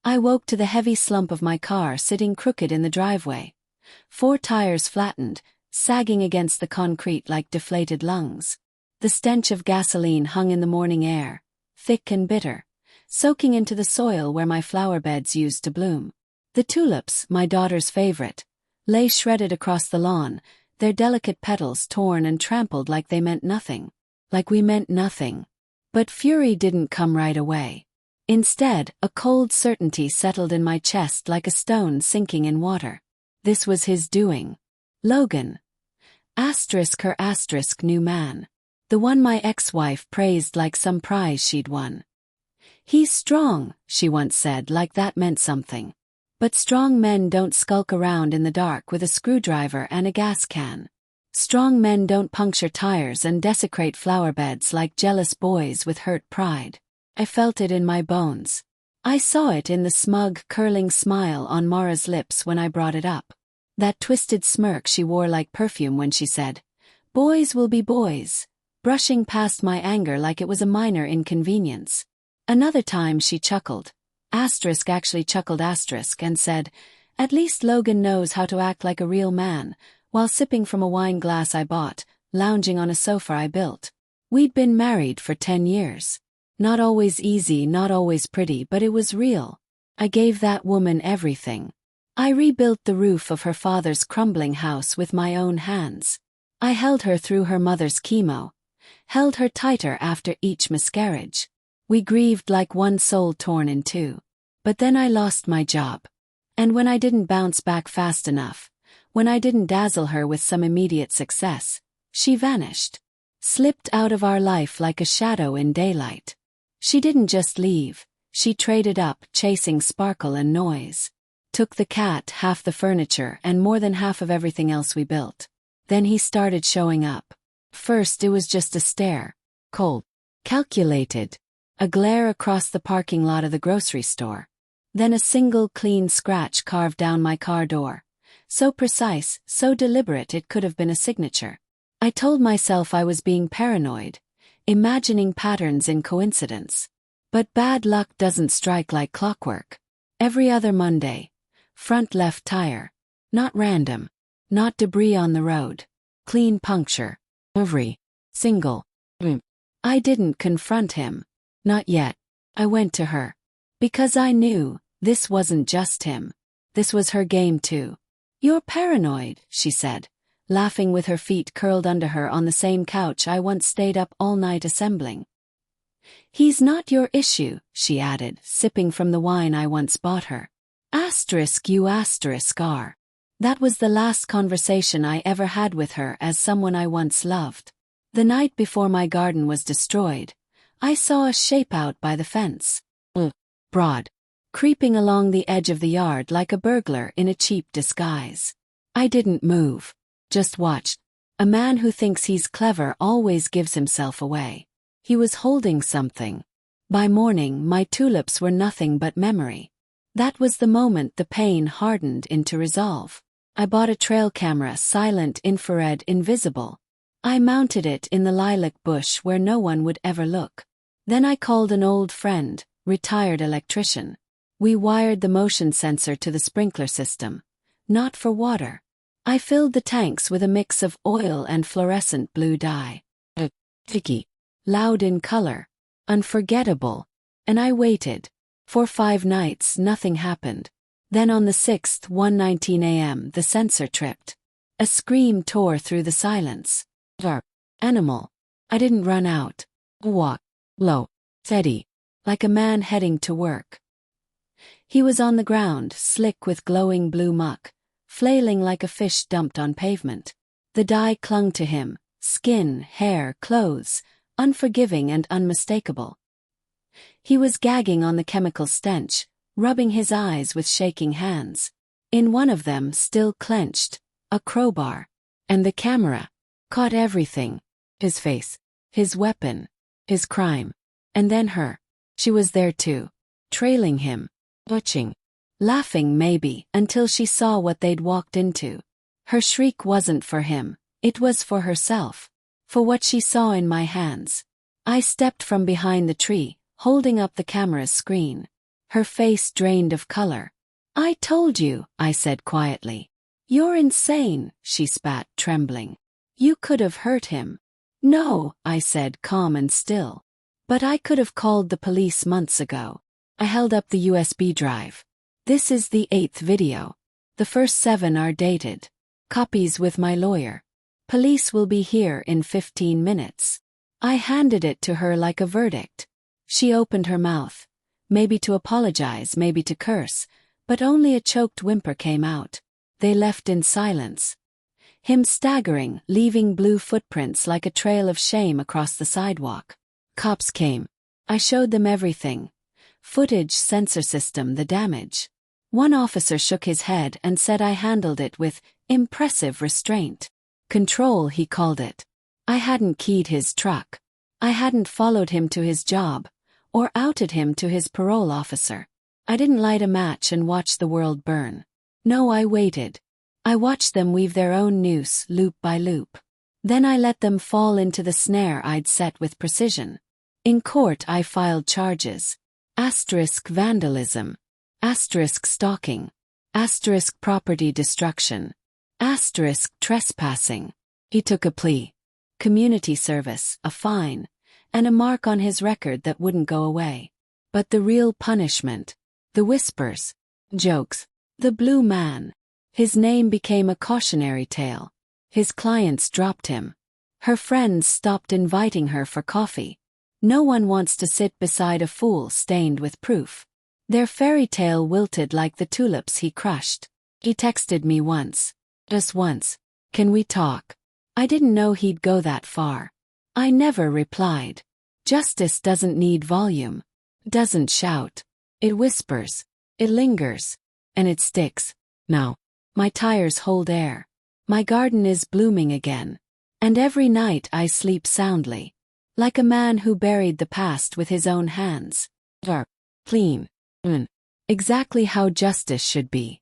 I woke to the heavy slump of my car sitting crooked in the driveway. 4 tires flattened, sagging against the concrete like deflated lungs. The stench of gasoline hung in the morning air, thick and bitter, soaking into the soil where my flower beds used to bloom. The tulips, my daughter's favorite, lay shredded across the lawn, their delicate petals torn and trampled like they meant nothing. Like we meant nothing. But fury didn't come right away. Instead, a cold certainty settled in my chest like a stone sinking in water. This was his doing. Logan. Her new man. The one my ex-wife praised like some prize she'd won. He's strong, she once said, like that meant something. But strong men don't skulk around in the dark with a screwdriver and a gas can. Strong men don't puncture tires and desecrate flower beds like jealous boys with hurt pride. I felt it in my bones. I saw it in the smug, curling smile on Mara's lips when I brought it up. That twisted smirk she wore like perfume when she said, "Boys will be boys," brushing past my anger like it was a minor inconvenience. Another time she chuckled. Actually chuckled and said, "At least Logan knows how to act like a real man," while sipping from a wine glass I bought, lounging on a sofa I built. We'd been married for 10 years. Not always easy, not always pretty, but it was real. I gave that woman everything. I rebuilt the roof of her father's crumbling house with my own hands. I held her through her mother's chemo, held her tighter after each miscarriage. We grieved like one soul torn in two. But then I lost my job. And when I didn't bounce back fast enough, when I didn't dazzle her with some immediate success, she vanished. Slipped out of our life like a shadow in daylight. She didn't just leave, she traded up, chasing sparkle and noise. Took the cat, half the furniture, and more than half of everything else we built. Then he started showing up. First it was just a stare. Cold. Calculated. A glare across the parking lot of the grocery store. Then a single clean scratch carved down my car door. So precise, so deliberate it could have been a signature. I told myself I was being paranoid, imagining patterns in coincidence. But bad luck doesn't strike like clockwork. Every other Monday. Front left tire. Not random. Not debris on the road. Clean puncture. Every single. I didn't confront him. Not yet. I went to her. Because I knew, this wasn't just him. This was her game too. "You're paranoid," she said, laughing with her feet curled under her on the same couch I once stayed up all night assembling. "He's not your issue," she added, sipping from the wine I once bought her. You are. That was the last conversation I ever had with her as someone I once loved. The night before my garden was destroyed, I saw a shape out by the fence. Broad. Creeping along the edge of the yard like a burglar in a cheap disguise. I didn't move. Just watched. A man who thinks he's clever always gives himself away. He was holding something. By morning, my tulips were nothing but memory. That was the moment the pain hardened into resolve. I bought a trail camera, silent, infrared, invisible. I mounted it in the lilac bush where no one would ever look. Then I called an old friend, retired electrician. We wired the motion sensor to the sprinkler system. Not for water. I filled the tanks with a mix of oil and fluorescent blue dye. Sticky. Loud in color. Unforgettable. And I waited. For 5 nights nothing happened. Then on the 6th, 1:19 a.m., the sensor tripped. A scream tore through the silence. Animal. I didn't run out. Walk. Low. Steady. Like a man heading to work. He was on the ground, slick with glowing blue muck, flailing like a fish dumped on pavement. The dye clung to him, skin, hair, clothes, unforgiving and unmistakable. He was gagging on the chemical stench, rubbing his eyes with shaking hands. In one of them, still clenched, a crowbar. And the camera caught everything. His face, his weapon, his crime. And then her. She was there too. Trailing him. Watching. Laughing maybe, until she saw what they'd walked into. Her shriek wasn't for him, it was for herself. For what she saw in my hands. I stepped from behind the tree, holding up the camera's screen. Her face drained of color. "I told you," I said quietly. "You're insane," she spat, trembling. "You could have hurt him." "No," I said, calm and still. "But I could have called the police months ago." I held up the USB drive. "This is the 8th video. The first 7 are dated. Copies with my lawyer. Police will be here in 15 minutes." I handed it to her like a verdict. She opened her mouth, maybe to apologize, maybe to curse, but only a choked whimper came out. They left in silence. Him staggering, leaving blue footprints like a trail of shame across the sidewalk. Cops came. I showed them everything. Footage, sensor system, the damage. One officer shook his head and said I handled it with impressive restraint. Control, he called it. I hadn't keyed his truck. I hadn't followed him to his job, or outed him to his parole officer. I didn't light a match and watch the world burn. No, I waited. I watched them weave their own noose, loop by loop. Then I let them fall into the snare I'd set with precision. In court I filed charges. Asterisk vandalism. Asterisk stalking. Asterisk property destruction. Asterisk trespassing. He took a plea. Community service, a fine, and a mark on his record that wouldn't go away. But the real punishment, the whispers, jokes, the blue man. His name became a cautionary tale. His clients dropped him. Her friends stopped inviting her for coffee. No one wants to sit beside a fool stained with proof. Their fairy tale wilted like the tulips he crushed. He texted me once. Just once. "Can we talk?" I didn't know he'd go that far. I never replied. Justice doesn't need volume. Doesn't shout. It whispers. It lingers. And it sticks. Now. My tires hold air. My garden is blooming again. And every night I sleep soundly. Like a man who buried the past with his own hands. Dark. Clean. Exactly how justice should be.